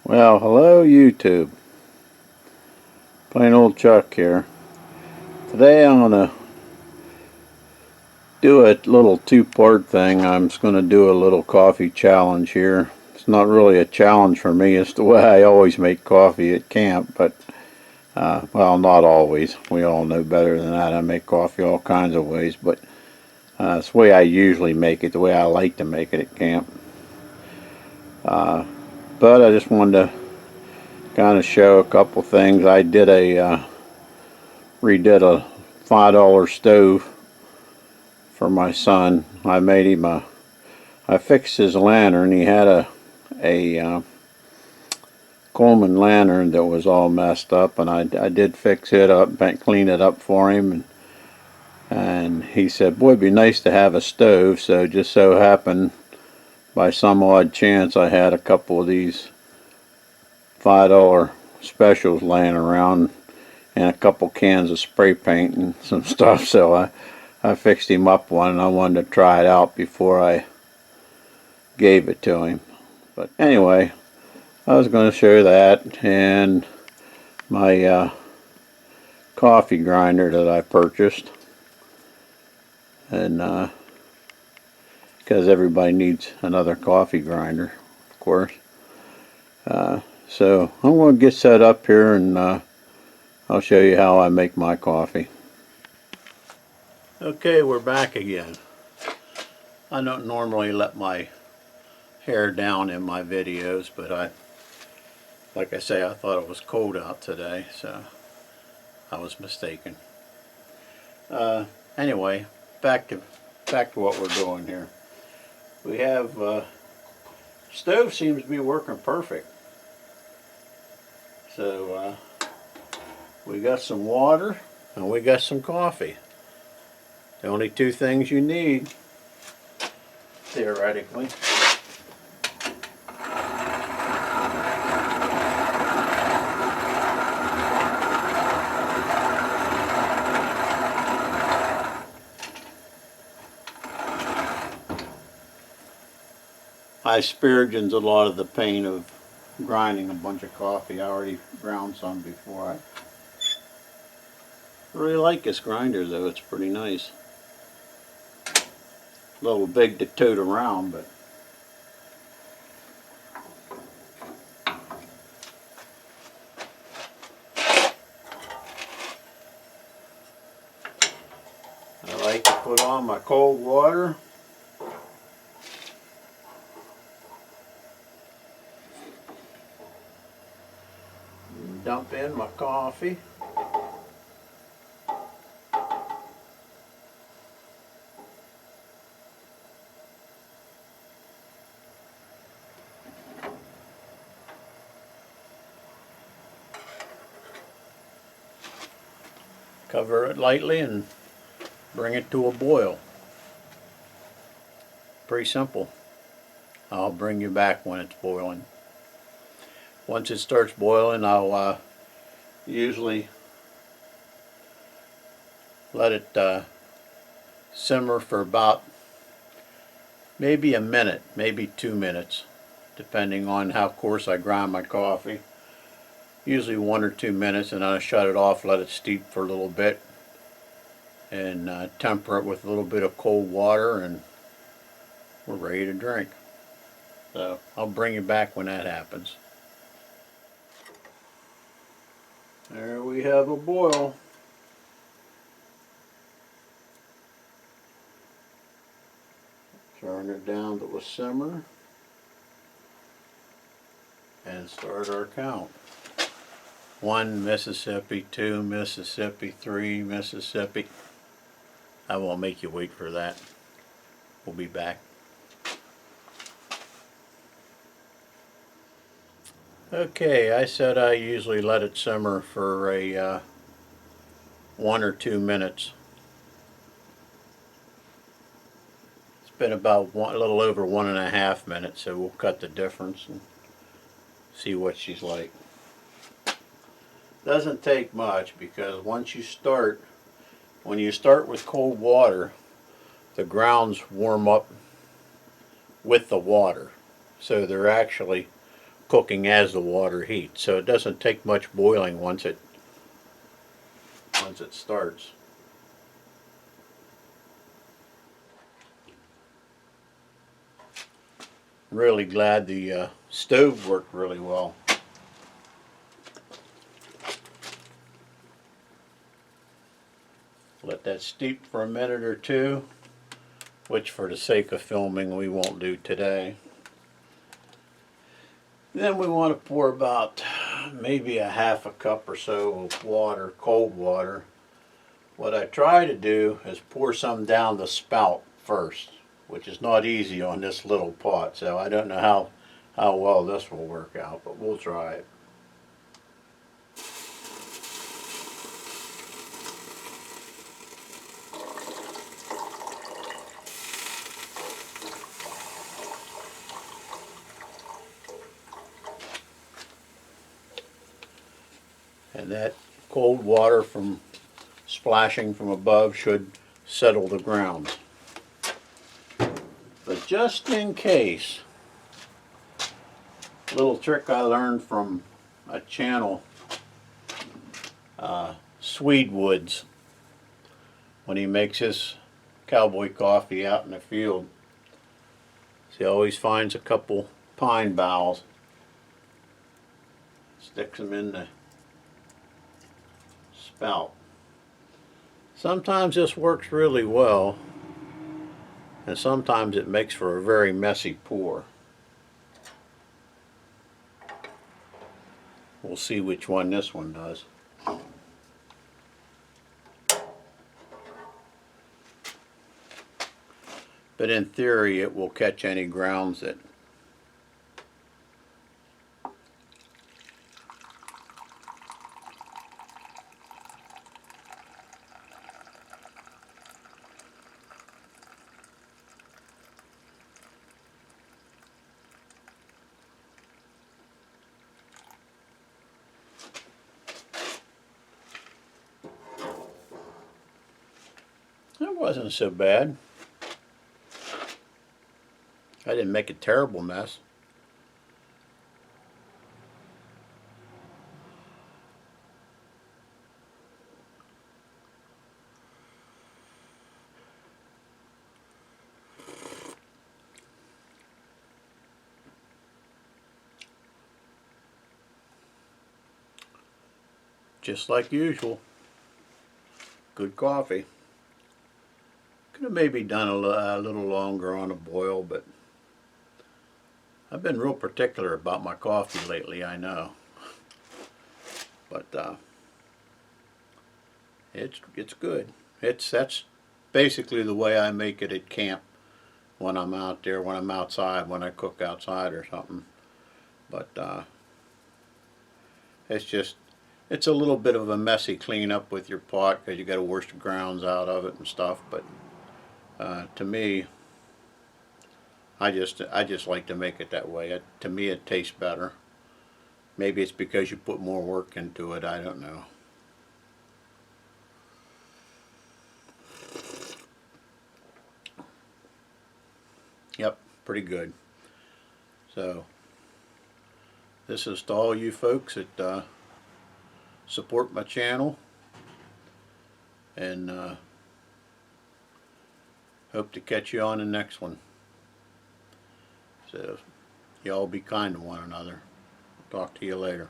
Well, hello YouTube. Plain old Chuck here. Today I'm going to do a little two-part thing. I'm just going to do a little coffee challenge here. It's not really a challenge for me. It's the way I always make coffee at camp, but well, not always. We all know better than that. I make coffee all kinds of ways, but it's the way I usually make it, the way I like to make it at camp. But I just wanted to kind of show a couple things. I did redid a $5 stove for my son. I made him I fixed his lantern. He had a Coleman lantern that was all messed up, and I did fix it up, clean it up for him, and he said, boy, it'd be nice to have a stove. So just so happened, by some odd chance, I had a couple of these $5 specials laying around and a couple cans of spray paint and some stuff, so I fixed him up one, and I wanted to try it out before I gave it to him. But anyway, I was going to show that and my coffee grinder that I purchased, and because everybody needs another coffee grinder, of course. So I'm going to get set up here, and I'll show you how I make my coffee. Okay, we're back again. I don't normally let my hair down in my videos, but like I say, I thought it was cold out today, so I was mistaken. Anyway, back to what we're doing here. We have stove seems to be working perfect. So we got some water and we got some coffee. The only two things you need, theoretically. I asparagines a lot of the pain of grinding a bunch of coffee. I already ground some before. I really like this grinder though, it's pretty nice. A little big to tote around, but I like to put on my cold water. Dump in my coffee. Cover it lightly and bring it to a boil. Pretty simple. I'll bring you back when it's boiling. Once it starts boiling, I'll usually let it simmer for about maybe a minute, maybe 2 minutes, depending on how coarse I grind my coffee. Usually 1 or 2 minutes, and then I shut it off, let it steep for a little bit, and temper it with a little bit of cold water, and we're ready to drink. So I'll bring you back when that happens. There we have a boil. Turn it down to a simmer and start our count. 1 Mississippi, 2 Mississippi, 3 Mississippi. I won't make you wait for that. We'll be back. Okay, I said I usually let it simmer for a 1 or 2 minutes. It's been about a little over 1.5 minutes, so we'll cut the difference and see what she's like. Doesn't take much, because once you start, when you start with cold water, the grounds warm up with the water, so they're actually cooking as the water heats, so it doesn't take much boiling once it starts. Really glad the stove worked really well. Let that steep for a minute or two, which for the sake of filming we won't do today. Then we want to pour about maybe a half a cup or so of water, cold water. What I try to do is pour some down the spout first, which is not easy on this little pot, so I don't know how well this will work out, but we'll try it. And that cold water from splashing from above should settle the ground. But just in case, a little trick I learned from a channel, Swedewoods, when he makes his cowboy coffee out in the field. He always finds a couple pine boughs, sticks them in the spout. Sometimes this works really well, and sometimes it makes for a very messy pour. We'll see which one this one does. But in theory it will catch any grounds that it wasn't so bad. I didn't make a terrible mess. Just like usual. Good coffee. Could have maybe done a little longer on a boil, but I've been real particular about my coffee lately, I know. But it's good. That's basically the way I make it at camp when I'm out there, when I'm outside, when I cook outside or something. But it's a little bit of a messy cleanup with your pot because you got to wash the grounds out of it and stuff. But to me, I just like to make it that way. To me, it tastes better. Maybe it's because you put more work into it. I don't know. Yep, pretty good. So this is to all you folks that support my channel, and hope to catch you on the next one. So y'all be kind to one another. Talk to you later.